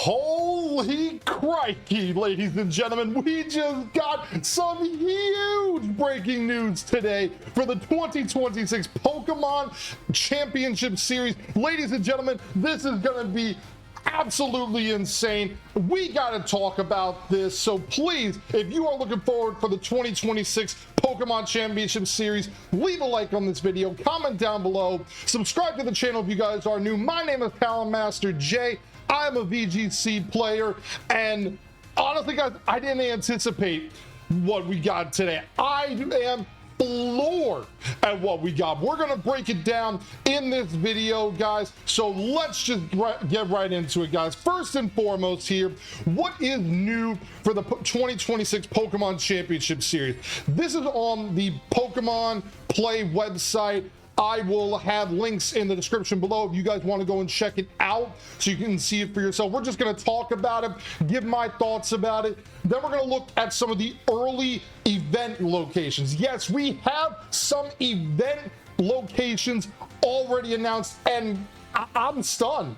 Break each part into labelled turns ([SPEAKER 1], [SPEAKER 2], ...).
[SPEAKER 1] Holy crikey, ladies and gentlemen, we just got some huge breaking news today for the 2026 Pokemon Championship Series. Ladies and gentlemen, this is going to be absolutely insane. We got to talk about this, so please, if you are looking forward for the 2026 Pokemon Championship Series, leave a like on this video, comment down below, subscribe to the channel if you guys are new. My name is TalonMasterJ. I'm a VGC player, and honestly, guys, I didn't anticipate what we got today. I am floored at what we got. We're gonna break it down in this video, guys, so let's just get right into it, guys. First and foremost here, what is new for the 2026 Pokemon Championship Series? This is on the Pokemon Play website. I will have links in the description below if you guys want to go and check it out so you can see it for yourself. We're just going to talk about it, give my thoughts about it. Then we're going to look at some of the early event locations. Yes, we have some event locations already announced, and I'm stunned.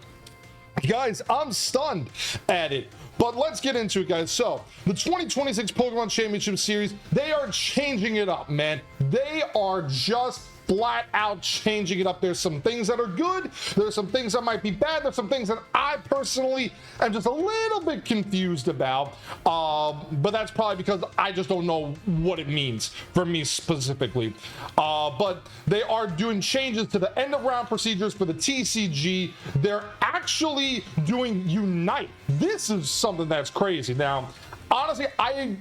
[SPEAKER 1] Guys, I'm stunned at it. But let's get into it, guys. So, the 2026 Pokemon Championship Series, they are changing it up, man. They are just flat out changing it up. There's some things that are good, there's some things that might be bad, there's some things that I personally am just a little bit confused about, but that's probably because I just don't know what it means for me specifically. But they are doing changes to the end of round procedures for the TCG. They're actually doing Unite. This is something that's crazy. Now, honestly, I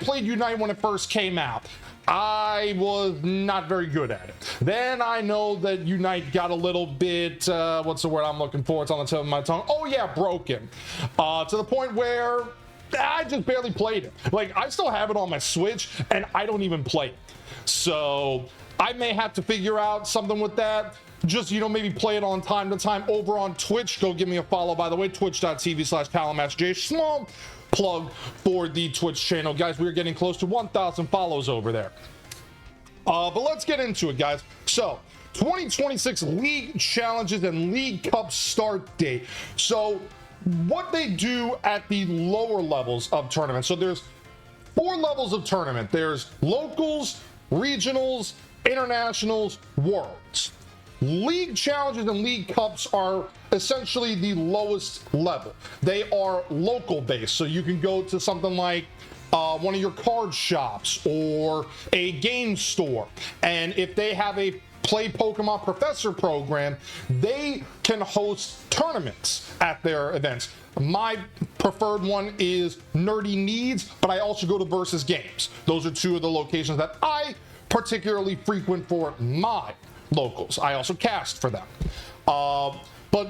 [SPEAKER 1] played Unite when it first came out. I was not very good at it. Then I know that Unite got a little bit, what's the word I'm looking for? It's on the tip of my tongue. Oh yeah, broken. To the point where I just barely played it. Like, I still have it on my Switch and I don't even play it. So I may have to figure out something with that. Just, you know, maybe play it on time to time over on Twitch. Go give me a follow, by the way, twitch.tv/TalonMasterJ. Small plug for the Twitch channel, guys. We're getting close to 1,000 follows over there. But let's get into it, guys. So 2026 league challenges and league cup start date. So what they do at the lower levels of tournament. So there's 4 levels of tournament. There's locals, regionals, internationals, worlds. League challenges and league cups are essentially the lowest level. They are local based, so you can go to something like one of your card shops or a game store, and if they have a Play Pokemon Professor program, they can host tournaments at their events. My preferred one is Nerdy Needs, but I also go to Versus Games. Those are 2 of the locations that I particularly frequent for my locals. I also cast for them. But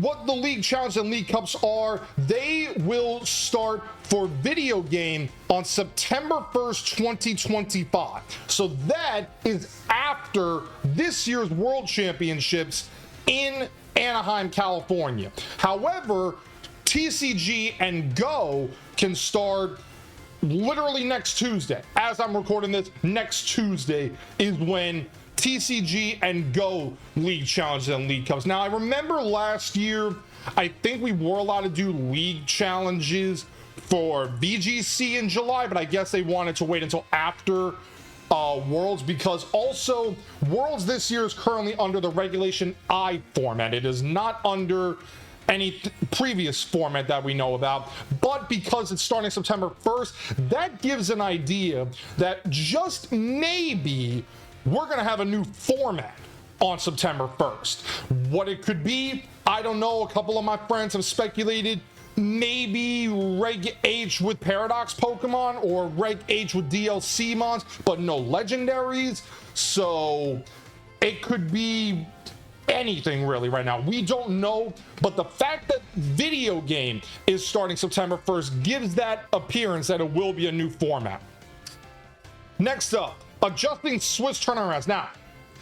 [SPEAKER 1] what the league challenge and league cups are, they will start for video game on September 1st, 2025. So that is after this year's World Championships in Anaheim, California. However, TCG and Go can start literally next Tuesday. As I'm recording this, next Tuesday is when TCG and Go league challenges and league cups. Now, I remember last year, I think we were allowed to do league challenges for VGC in July, but I guess they wanted to wait until after Worlds, because also Worlds this year is currently under the Regulation I format. It is not under any previous format that we know about, but because it's starting September 1st, that gives an idea that just maybe we're going to have a new format on September 1st. What it could be, I don't know. A couple of my friends have speculated maybe Reg H with Paradox Pokemon or Reg H with DLC mons, but no legendaries. So it could be anything really right now. We don't know, but the fact that video game is starting September 1st gives that appearance that it will be a new format. Next up, adjusting Swiss turnarounds. Now,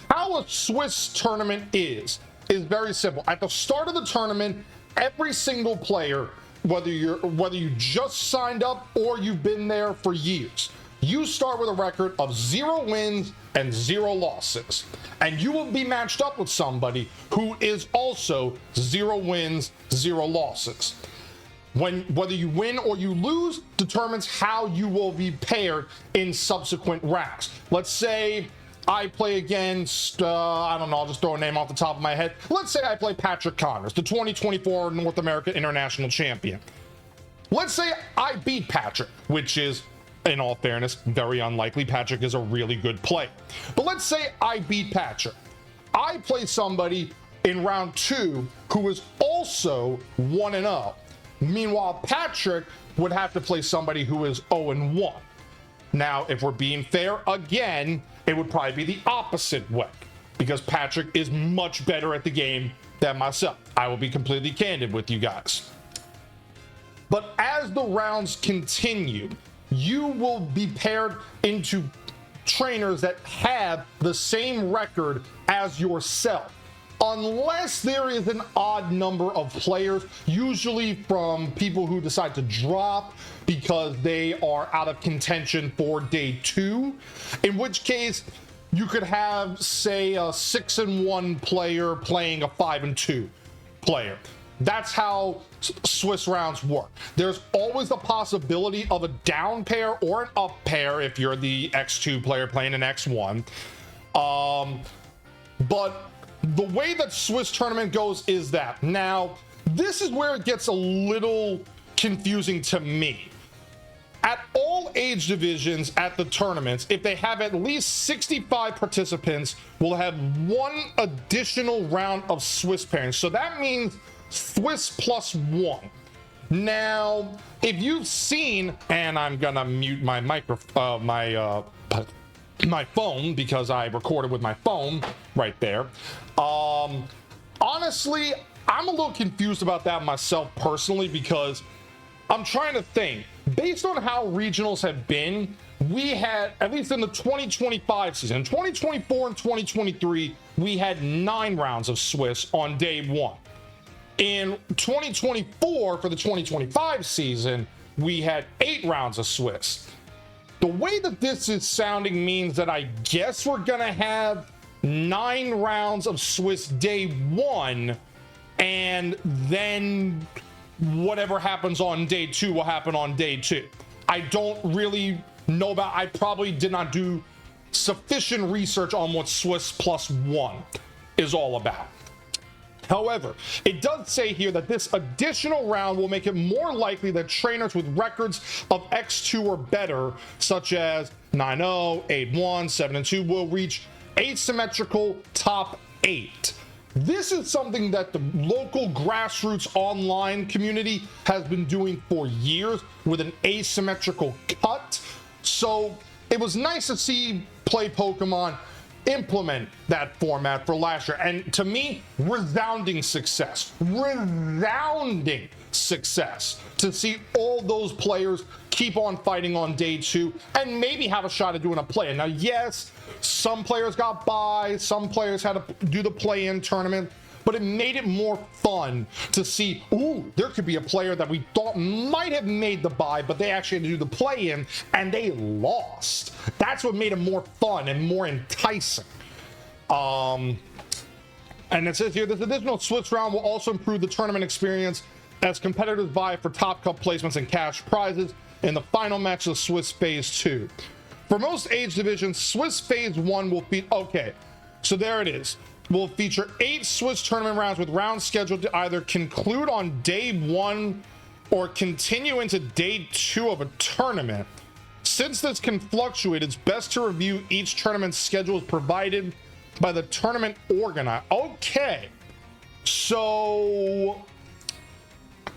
[SPEAKER 1] how a Swiss tournament is very simple. At the start of the tournament, every single player, whether you just signed up or you've been there for years, you start with a record of 0 wins and 0 losses, and you will be matched up with somebody who is also 0 wins, 0 losses. Whether you win or you lose determines how you will be paired in subsequent rounds. Let's say I play against, I don't know, I'll just throw a name off the top of my head. Let's say I play Patrick Connors, the 2024 North America International Champion. Let's say I beat Patrick, which is, in all fairness, very unlikely. Patrick is a really good player. But let's say I beat Patrick. I play somebody in round 2 who is also 1-0. Meanwhile, Patrick would have to play somebody who is 0-1. Now, if we're being fair, again, it would probably be the opposite way, because Patrick is much better at the game than myself. I will be completely candid with you guys. But as the rounds continue, you will be paired into trainers that have the same record as yourself, unless there is an odd number of players, usually from people who decide to drop because they are out of contention for day 2, in which case you could have, say, a 6-1 player playing a 5-2 player. That's how Swiss rounds work. There's always the possibility of a down pair or an up pair if you're the X2 player playing an X1. But the way that Swiss tournament goes is that. Now, this is where it gets a little confusing to me. At all age divisions at the tournaments, if they have at least 65 participants, we'll have 1 additional round of Swiss pairings. So that means Swiss plus 1. Now, if you've seen, and I'm gonna mute my microphone, my phone, because I recorded with my phone right there. Honestly, I'm a little confused about that myself personally, because I'm trying to think. Based on how regionals have been, we had, at least in the 2025 season, in 2024 and 2023, we had 9 rounds of Swiss on day 1. In 2024, for the 2025 season, we had 8 rounds of Swiss. The way that this is sounding means that I guess we're gonna have 9 rounds of Swiss day 1, and then whatever happens on day 2 will happen on day 2. I don't really know about, I probably did not do sufficient research on what Swiss plus 1 is all about. However, it does say here that this additional round will make it more likely that trainers with records of X2 or better, such as 9-0, 8-1, 7-2, will reach asymmetrical top 8. This is something that the local grassroots online community has been doing for years with an asymmetrical cut. So it was nice to see Play Pokemon implement that format for last year, and to me, resounding success to see all those players keep on fighting on day 2 and maybe have a shot at doing a play-in. Now, yes, some players got by, some players had to do the play-in tournament, but it made it more fun to see, ooh, there could be a player that we thought might have made the bye, but they actually had to do the play-in and they lost. That's what made it more fun and more enticing. And it says here, this additional Swiss round will also improve the tournament experience as competitors vie for top cup placements and cash prizes in the final match of Swiss Phase 2. For most age divisions, Swiss Phase 1 will be, okay, so there it is. Will feature 8 Swiss tournament rounds, with rounds scheduled to either conclude on day 1 or continue into day 2 of a tournament. Since this can fluctuate, it's best to review each tournament schedule as provided by the tournament organizer. Okay, so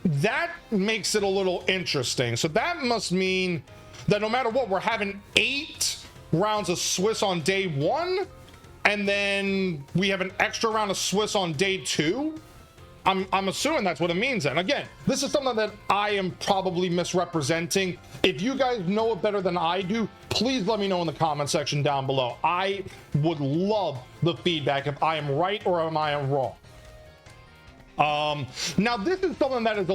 [SPEAKER 1] that makes it a little interesting. So that must mean that no matter what, we're having 8 rounds of Swiss on day 1, and then we have an extra round of Swiss on day 2. I'm assuming that's what it means. And again, this is something that I am probably misrepresenting. If you guys know it better than I do, please let me know in the comment section down below. I would love the feedback if I am right or am I wrong. Now this is something that is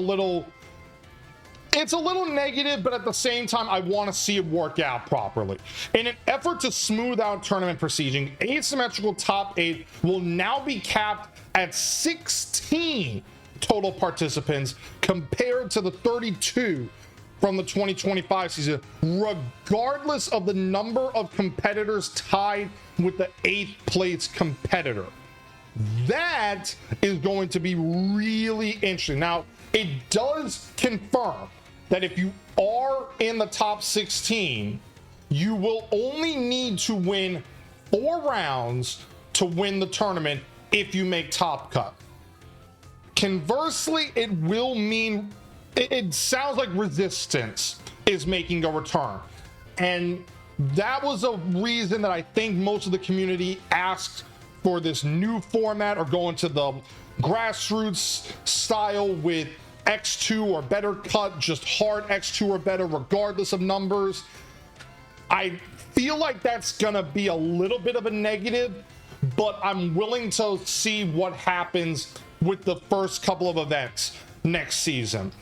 [SPEAKER 1] it's a little negative, but at the same time, I want to see it work out properly. In an effort to smooth out tournament proceeding, asymmetrical top 8 will now be capped at 16 total participants compared to the 32 from the 2025 season, regardless of the number of competitors tied with the 8th place competitor. That is going to be really interesting. Now, it does confirm that if you are in the top 16, you will only need to win 4 rounds to win the tournament if you make top cut. Conversely, it will mean it sounds like Resistance is making a return, and that was a reason that I think most of the community asked for this new format, or going to the grassroots style with X2 or better cut, just hard X2 or better regardless of numbers. I feel like that's gonna be a little bit of a negative, but I'm willing to see what happens with the first couple of events next season.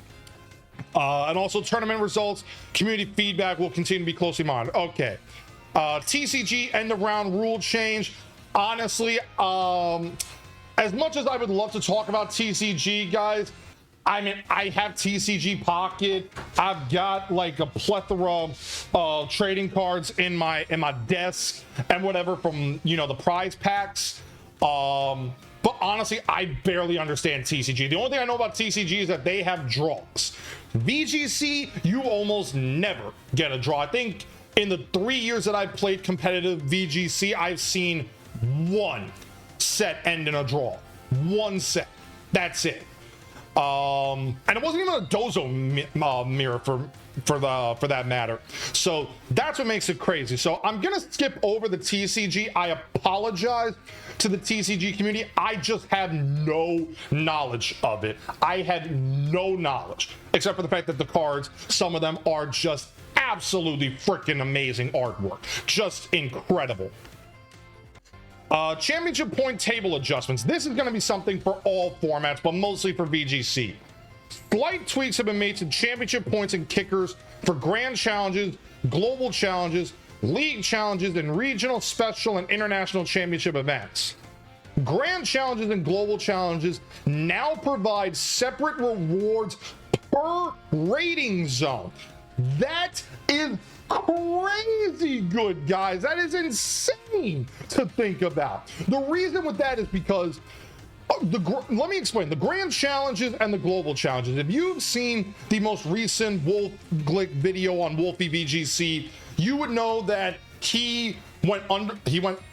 [SPEAKER 1] And also tournament results, community feedback will continue to be closely monitored. Okay. TCG end of round rule change. Honestly, as much as I would love to talk about TCG, guys, I mean, I have TCG Pocket. I've got like a plethora of trading cards in my desk and whatever from, you know, the prize packs. But honestly, I barely understand TCG. The only thing I know about TCG is that they have draws. VGC, you almost never get a draw. I think in the 3 years that I've played competitive VGC, I've seen 1 set end in a draw. 1 set. That's it. And it wasn't even a Dozo mirror for that matter. So that's what makes it crazy. So I'm gonna skip over the TCG. I apologize to the TCG community. I just have no knowledge of it. I had no knowledge, except for the fact that the cards, some of them are just absolutely freaking amazing artwork. Just incredible. Championship point table adjustments. This is going to be something for all formats, but mostly for VGC. Slight tweaks have been made to championship points and kickers for grand challenges, global challenges, league challenges, and regional, special, and international championship events. Grand challenges and global challenges now provide separate rewards per rating zone. That is crazy good, guys. That is insane to think about. The reason with that is because let me explain the grand challenges and the global challenges. If you've seen the most recent Wolf Glick video on Wolfie VGC, you would know that he went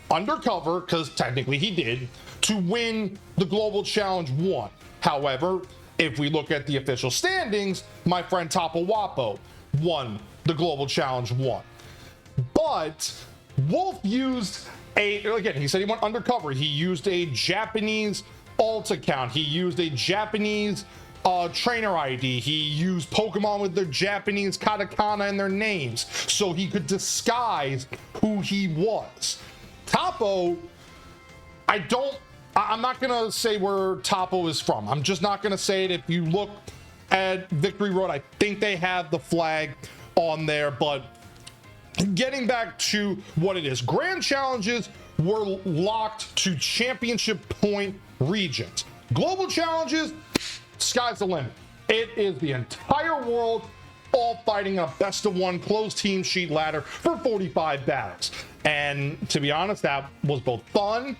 [SPEAKER 1] undercover, because technically he did, to win the global challenge 1. However, if we look at the official standings, my friend Tapo Wapo won the global challenge 1. But Wolf used again, he said he went undercover. He used a Japanese alt account. He used a Japanese trainer ID. He used Pokemon with their Japanese katakana in their names, so he could disguise who he was. Tapo, I'm not gonna say where Tapo is from. I'm just not gonna say it. If you look at Victory Road, I think they have the flag on there. But getting back to what it is, grand challenges were locked to championship point regions. Global challenges, sky's the limit. It is the entire world all fighting a best of 1 closed team sheet ladder for 45 battles. And to be honest, that was both fun,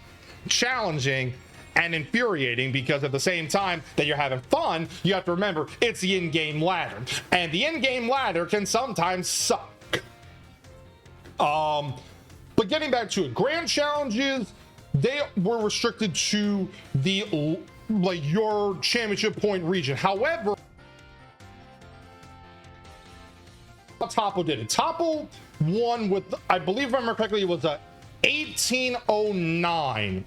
[SPEAKER 1] challenging, and infuriating, because at the same time that you're having fun, you have to remember it's the in-game ladder, and the in-game ladder can sometimes suck. But getting back to it, grand challenges, they were restricted to the your championship point region. However, Tapo did it. Tapo won with, I believe if I remember correctly, it was a 1809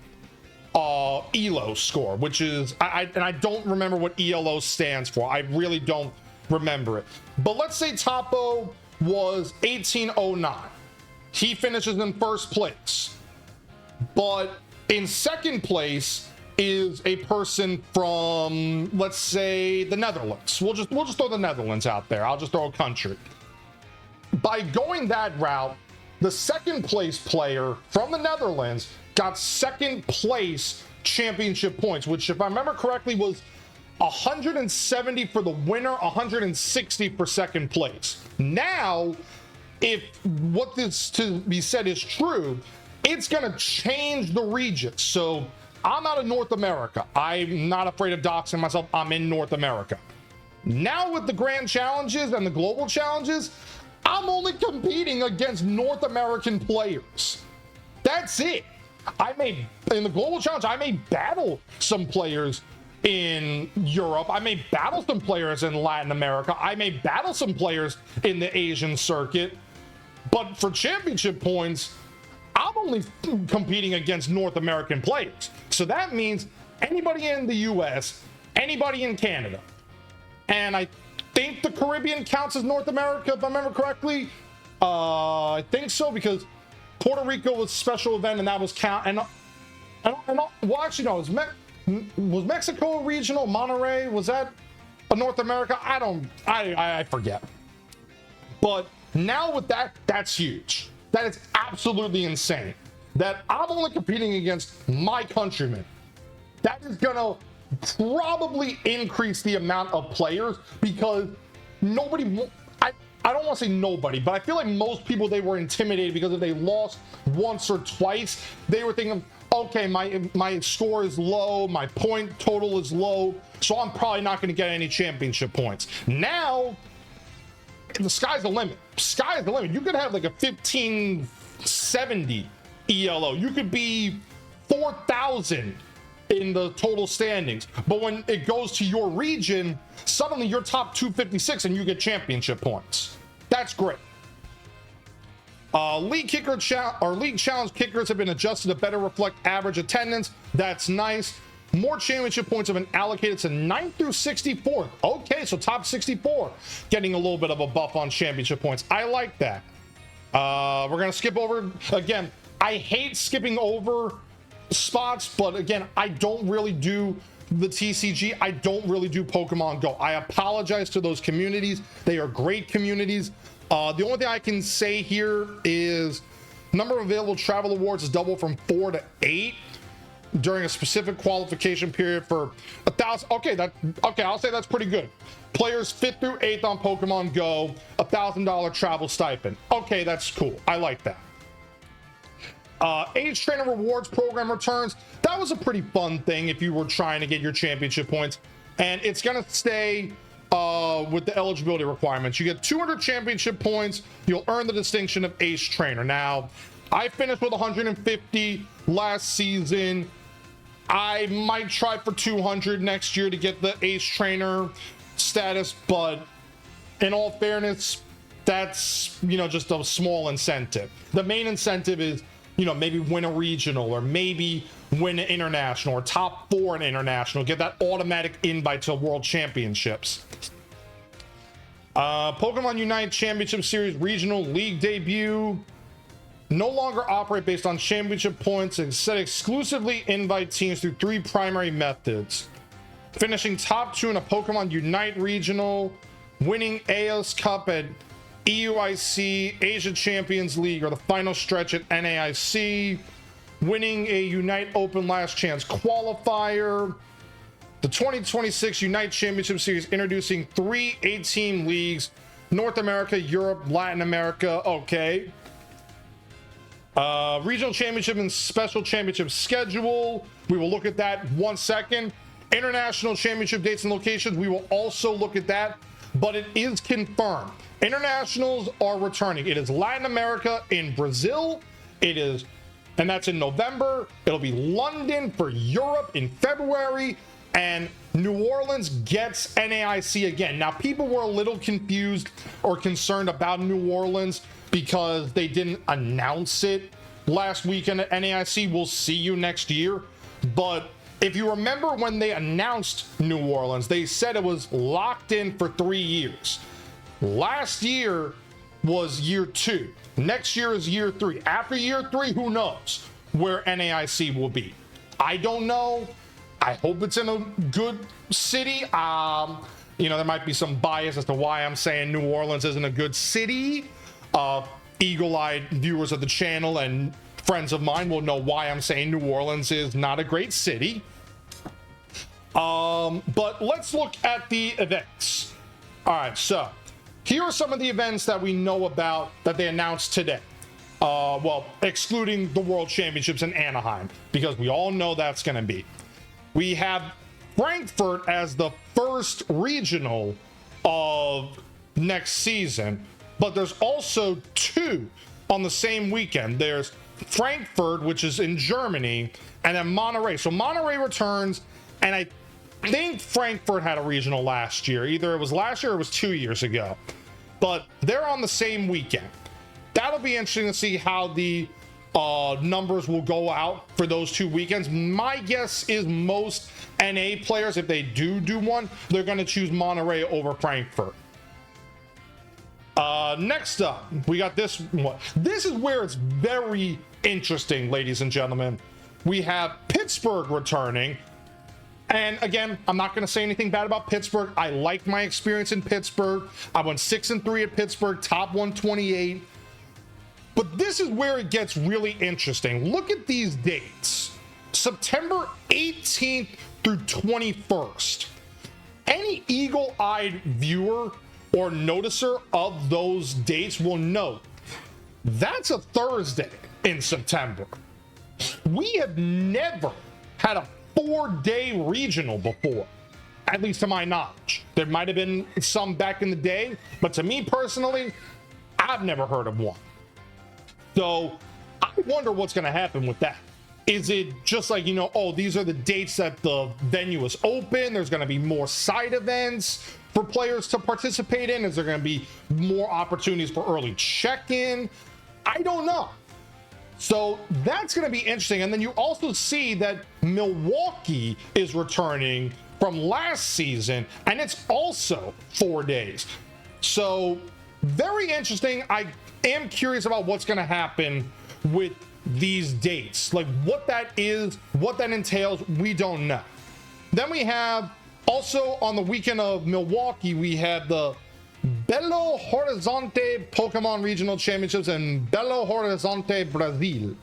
[SPEAKER 1] ELO score, which is and I don't remember what ELO stands for. I really don't remember it. But let's say Tapo was 1809. He finishes in first place. But in second place is a person from, let's say, the Netherlands. We'll just throw the Netherlands out there. I'll just throw a country. By going that route, the second place player from the Netherlands got second place championship points, which, if I remember correctly, was 170 for the winner, 160 for second place. Now, if what this to be said is true, it's going to change the region. So I'm out of North America. I'm not afraid of doxing myself. I'm in North America. Now with the grand challenges and the global challenges, I'm only competing against North American players. That's it. In the global challenge, I may battle some players in Europe. I may battle some players in Latin America. I may battle some players in the Asian circuit. But for championship points, I'm only competing against North American players. So that means anybody in the US, anybody in Canada. And I think the Caribbean counts as North America, if I remember correctly. I think so, because Puerto Rico was a special event and that was count. Well, actually, no, was Mexico regional? Monterrey, was that a North America? I forget. But now with that, that's huge. That is absolutely insane. That I'm only competing against my countrymen. That is gonna probably increase the amount of players, because I don't want to say nobody, but I feel like most people, they were intimidated because if they lost once or twice, they were thinking, okay, my score is low, my point total is low, so I'm probably not going to get any championship points. Now, the sky's the limit. Sky's the limit. You could have like a 1570 ELO. You could be 4,000 in the total standings. But when it goes to your region, suddenly you're top 256 and you get championship points. That's great. League challenge kickers have been adjusted to better reflect average attendance. That's nice. More championship points have been allocated to 9th through 64th. Okay, so top 64 getting a little bit of a buff on championship points. I like that. We're gonna skip over again. I hate skipping over spots, but again, I don't really do the TCG. I don't really do Pokemon Go. I apologize to those communities. They are great communities. The only thing I can say here is number of available travel awards is doubled from 4 to 8 during a specific qualification period for 1,000. Okay, I'll say that's pretty good. Players 5th through 8th on Pokemon Go, $1,000 travel stipend. Okay, that's cool. I like that. Age Trainer Rewards Program returns. That was a pretty fun thing if you were trying to get your championship points, and it's gonna stay with the eligibility requirements. You get 200 championship points. You'll earn the distinction of Ace Trainer. Now, I finished with 150 last season. I might try for 200 next year to get the Ace Trainer status, but in all fairness, that's, just a small incentive. The main incentive is, maybe win a regional, or maybe win an international, or top 4 in international, get that automatic invite to World Championships. Pokemon Unite Championship Series Regional League debut. No longer operate based on championship points, instead exclusively invite teams through 3 primary methods. Finishing top 2 in a Pokemon Unite Regional, winning AOS Cup at EUIC, Asia Champions League, or the final stretch at NAIC, winning a Unite Open Last Chance qualifier. The 2026 Unite Championship Series introducing 3 8-team leagues, North America, Europe, Latin America. Okay. Regional Championship and Special Championship schedule. We will look at that 1 second. International Championship dates and locations. We will also look at that, but it is confirmed. Internationals are returning. It is Latin America in Brazil. And that's in November. It'll be London for Europe in February, and New Orleans gets NAIC again. Now, people were a little confused or concerned about New Orleans because they didn't announce it last weekend at NAIC. We'll see you next year. But if you remember when they announced New Orleans, they said it was locked in for 3 years. Last year was year 2. Next year is year 3. After year 3, who knows where NAIC will be? I don't know. I hope it's in a good city. There might be some bias as to why I'm saying New Orleans isn't a good city. Eagle-eyed viewers of the channel and friends of mine will know why I'm saying New Orleans is not a great city. But let's look at the events. All right, so here are some of the events that we know about that they announced today. Well, excluding the World Championships in Anaheim, because we all know that's going to be. We have Frankfurt as the first regional of next season, but there's also two on the same weekend. There's Frankfurt, which is in Germany, and then Monterey. So Monterey returns, and I think Frankfurt had a regional last year. Either it was last year or it was 2 years ago, but they're on the same weekend. That'll be interesting to see how the numbers will go out for those 2 weekends. My guess is most NA players, if they do one, they're going to choose Monterey over Frankfurt. Next up, we got this one. This is where it's very interesting, ladies and gentlemen. We have Pittsburgh returning. And again, I'm not going to say anything bad about Pittsburgh. I liked my experience in Pittsburgh. I went 6-3 at Pittsburgh, top 128. But this is where it gets really interesting. Look at these dates. September 18th through 21st. Any eagle-eyed viewer or noticer of those dates will note that's a Thursday in September. We have never had a 4-day regional before, at least to my knowledge. There might have been some back in the day, but to me personally, I've never heard of one. So I wonder what's going to happen with that. Is it just like, you know, oh, these are the dates that the venue is open, there's going to be more side events for players to participate in? Is there going to be more opportunities for early check-in? I don't know. So that's going to be interesting. And then you also see that Milwaukee is returning from last season, and it's also 4 days. So very interesting. I am curious about what's going to happen with these dates, like what that is, what that entails. We don't know. Then we have also on the weekend of Milwaukee, we have the Belo Horizonte Pokemon Regional Championships in Belo Horizonte, Brazil.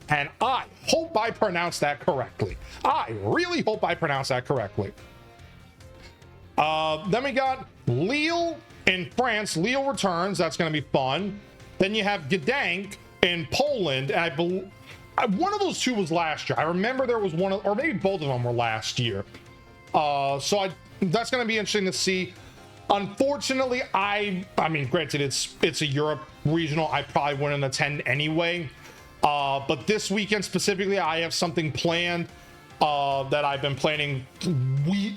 [SPEAKER 1] And I hope I pronounced that correctly. I really hope I pronounced that correctly. Then we got Lille in France. Lille returns. That's going to be fun. Then you have Gdansk in Poland. And I believe one of those two was last year. I remember there was one, or maybe both of them were last year. So that's going to be interesting to see. Unfortunately, I mean, granted, it's a Europe regional. I probably wouldn't attend anyway. But this weekend specifically, I have something planned that I've been planning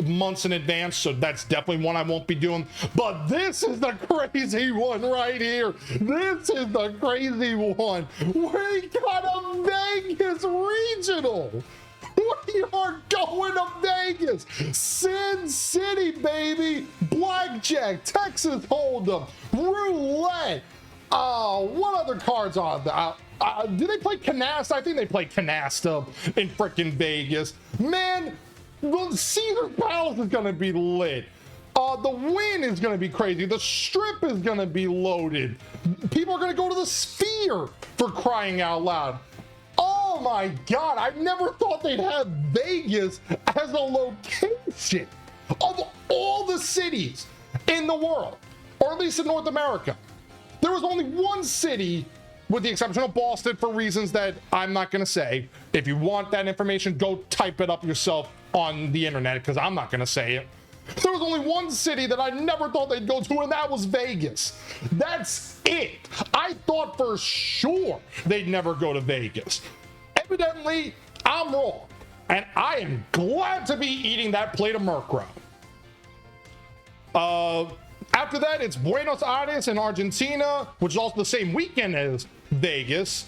[SPEAKER 1] months in advance. So that's definitely one I won't be doing. But this is the crazy one right here. This is the crazy one. We got a Vegas regional. We are going to Vegas. Sin City, baby. Blackjack, Texas Hold'em, roulette. What other cards are there? Do they play canasta? I think they play canasta in freaking Vegas. Man, the Caesar Palace is going to be lit. The Wynn is going to be crazy. The Strip is going to be loaded. People are going to go to the Sphere, for crying out loud. Oh my God, I never thought they'd have Vegas as a location of all the cities in the world, or at least in North America. There was only one city, with the exception of Boston, for reasons that I'm not going to say. If you want that information, go type it up yourself on the internet, because I'm not going to say it. There was only one city that I never thought they'd go to, and that was Vegas. That's it. I thought for sure they'd never go to Vegas. Evidently, I'm wrong, and I am glad to be eating that plate of Murkrow. After that, it's Buenos Aires in Argentina, which is also the same weekend as Vegas.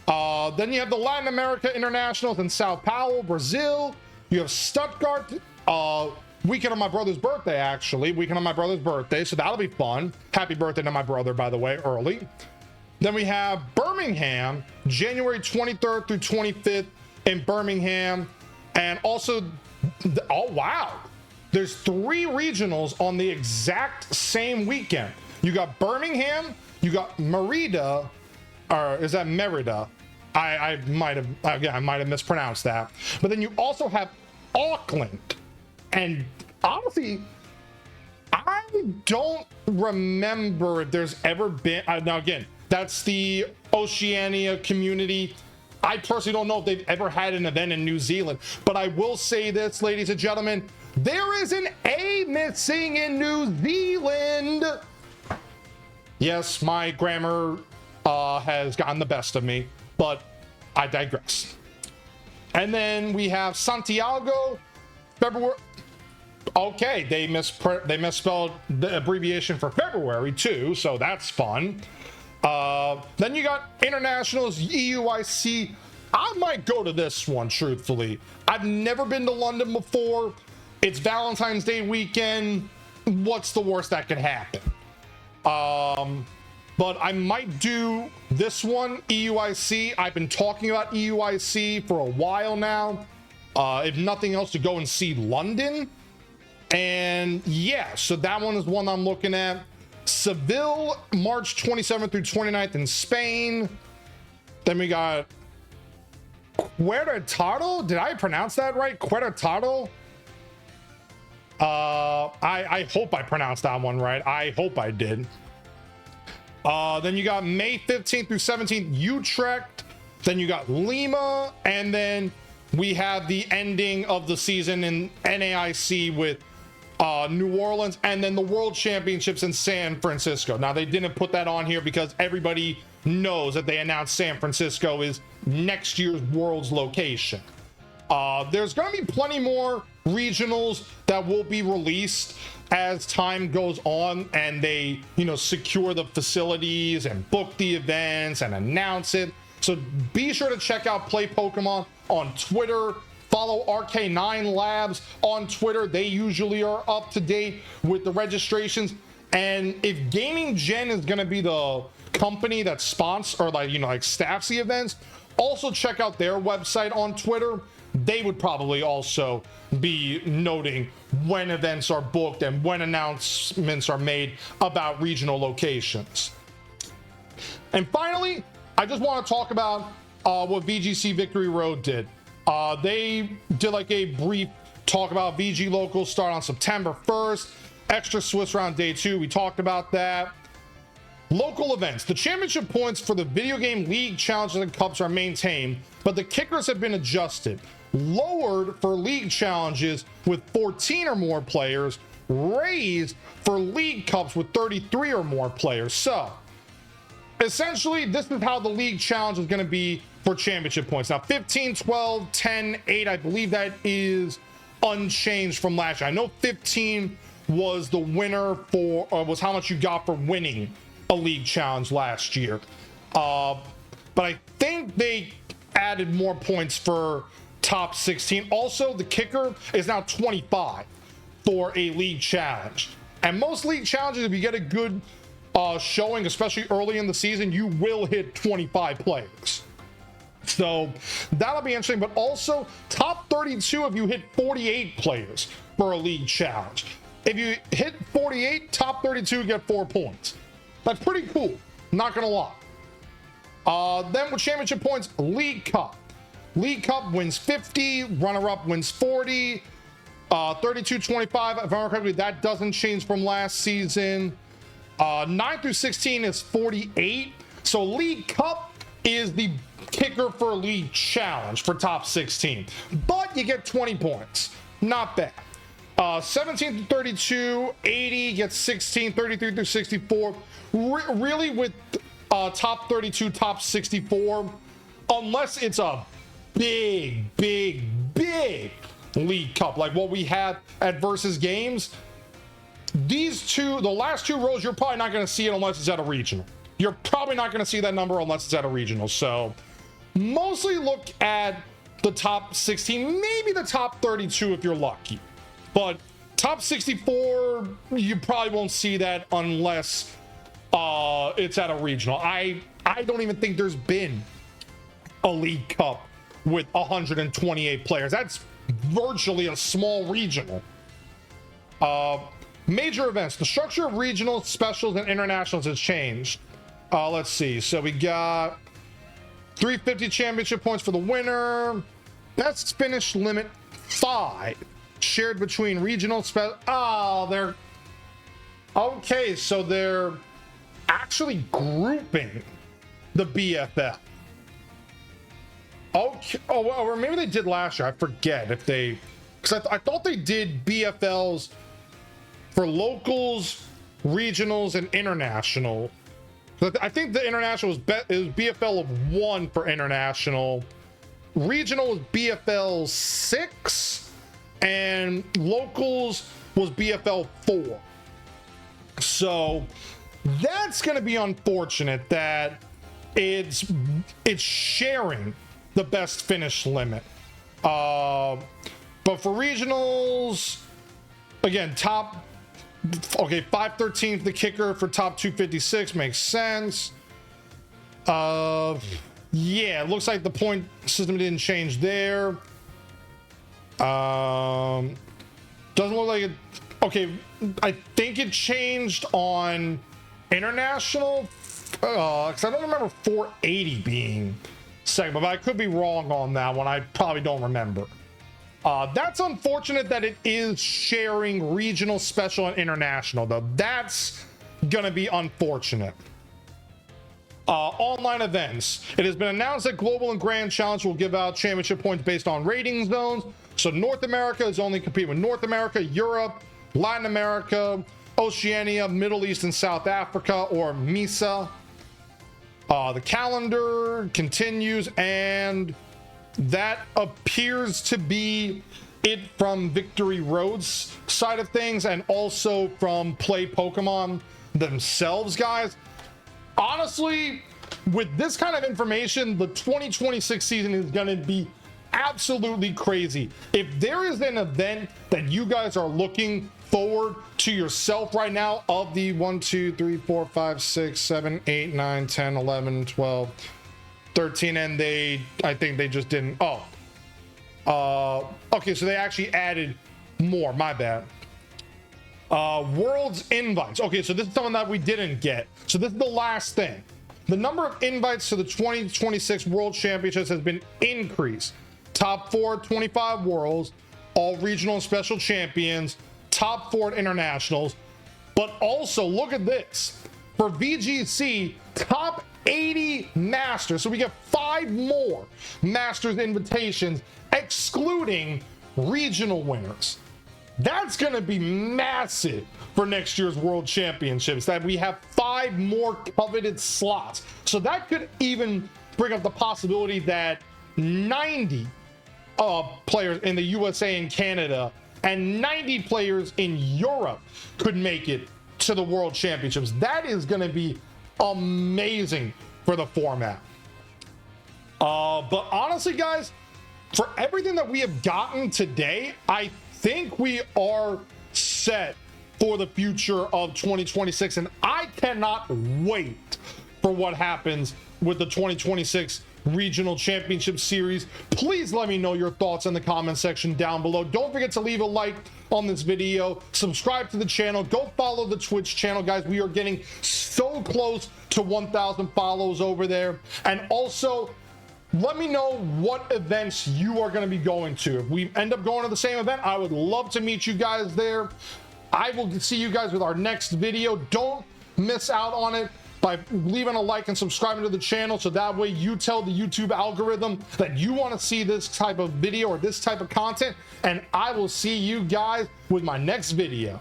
[SPEAKER 1] Then you have the Latin America Internationals in Sao Paulo, Brazil. You have Stuttgart, weekend of my brother's birthday, actually. Weekend of my brother's birthday, so that'll be fun. Happy birthday to my brother, by the way, early. Then we have Birmingham, January 23rd through 25th in Birmingham. And also, oh, wow. There's 3 regionals on the exact same weekend. You got Birmingham, you got Merida, or is that Merida? I might have mispronounced that. But then you also have Auckland And honestly, I don't remember if there's ever been, now again, that's the Oceania community. I personally don't know if they've ever had an event in New Zealand, but I will say this, ladies and gentlemen, there is an A missing in New Zealand. Yes, my grammar has gotten the best of me, but I digress. And then we have Santiago, February. Okay, they misspelled the abbreviation for February too, so that's fun. Then you got internationals, EUIC. I might go to this one, truthfully. I've never been to London before. It's Valentine's Day weekend. What's the worst that could happen? But I might do this one, EUIC. I've been talking about EUIC for a while now. If nothing else, to go and see London. And yeah, so that one is one I'm looking at. Seville, March 27th through 29th in Spain. Then we got Querétaro. Did I pronounce that right? Querétaro. I hope I pronounced that one right. I hope I did. Then you got May 15th through 17th, Utrecht. Then you got Lima, and then we have the ending of the season in NAIC with New Orleans, and then the World Championships in San Francisco. Now, they didn't put that on here because everybody knows that they announced San Francisco is next year's World's location. There's going to be plenty more regionals that will be released as time goes on, and they, secure the facilities and book the events and announce it. So be sure to check out Play Pokemon on Twitter. Follow RK9 Labs on Twitter. They usually are up to date with the registrations. And if Gaming Gen is going to be the company that sponsors or staffs the events, also check out their website on Twitter. They would probably also be noting when events are booked and when announcements are made about regional locations. And finally, I just want to talk about what VGC Victory Road did. They did like a brief talk about VG Locals start on September 1st. Extra Swiss Round Day 2. We talked about that. Local events. The championship points for the video game league challenges and cups are maintained, but the kickers have been adjusted. Lowered for league challenges with 14 or more players, raised for league cups with 33 or more players. So essentially, this is how the league challenge is going to be for championship points. Now, 15, 12, 10, 8, I believe that is unchanged from last year. I know 15 was the winner for, was how much you got for winning a league challenge last year. But I think they added more points for top 16. Also, the kicker is now 25 for a league challenge. And most league challenges, if you get a good showing, especially early in the season, you will hit 25 players. So that'll be interesting. But also, top 32 if you hit 48 players for a league challenge. If you hit 48, top 32 get 4 points. That's pretty cool, not gonna lie. Then with championship points, League Cup. League Cup wins 50, runner-up wins 40, 32-25, if I remember correctly, that doesn't change from last season. 9 through 16 is 48. So League Cup is the kicker for League Challenge for top 16. But you get 20 points. Not bad. 17 to 32, 80 gets 16, 33 through 64. Really with top 32, top 64, unless it's a big League Cup like what we had at Versus Games, these two, the last two rows, you're probably not going to see it unless it's at a regional. You're probably not going to see that number unless it's at a regional. So mostly look at the top 16, maybe the top 32 if you're lucky. But top 64, you probably won't see that unless it's at a regional. I don't even think there's been a League Cup with 128 players. That's virtually a small regional. Major events. The structure of regionals, specials, and internationals has changed. Let's see. So we got 350 championship points for the winner. Best finish limit 5. shared between regional oh, they're okay, so they're actually grouping the BFL. Okay, oh, or maybe they did last year. I forget if they, because I thought they did BFLs for locals, regionals, and international. I think the international was BFL of 1 for international. Regional was BFL 6, and locals was BFL 4. So that's going to be unfortunate that it's sharing the best finish limit. But for regionals, again, okay, 513 the kicker for top 256 makes sense. Yeah, it looks like the point system didn't change there. Doesn't look like it. Okay, I think it changed on international, because I don't remember 480 being segment, but I could be wrong on that one. I probably don't remember. That's unfortunate that it is sharing regional, special, and international, though. That's gonna be unfortunate. Online events. It has been announced that Global and Grand Challenge will give out championship points based on rating zones. So North America is only competing with North America, Europe, Latin America, Oceania, Middle East, and South Africa, or MESA. The calendar continues, and that appears to be it from Victory Road's side of things, and also from Play Pokemon themselves, guys. Honestly, with this kind of information, the 2026 season is going to be absolutely crazy. If there is an event that you guys are looking forward to yourself right now, of the 1, 2, 3, 4, 5, 6, 7, 8, 9, 10, 11, 12, 13, and I think they just didn't. Okay, so they actually added more. My bad. World's invites. Okay, so this is something that we didn't get. So this is the last thing. The number of invites to the 2026 World Championships has been increased. Top 4, 25 worlds, all regional and special champions, top 4 at internationals. But also, look at this. For VGC, top 80 masters. So we get 5 more masters invitations, excluding regional winners. That's going to be massive for next year's World Championships, that we have 5 more coveted slots. So that could even bring up the possibility that 90 players in the USA and Canada and 90 players in Europe could make it to the World Championships. That is going to be amazing for the format. But honestly, guys, for everything that we have gotten today, I think we are set for the future of 2026, and I cannot wait for what happens with the 2026 Regional Championship Series. Please let me know your thoughts in the comment section down below. Don't forget to leave a like on this video, subscribe to the channel, go follow the Twitch channel, guys. We are getting so close to 1,000 follows over there. And also, let me know what events you are going to be going to. If we end up going to the same event, I would love to meet you guys there. I will see you guys with our next video. Don't miss out on it by leaving a like and subscribing to the channel, so that way you tell the YouTube algorithm that you want to see this type of video or this type of content, and I will see you guys with my next video.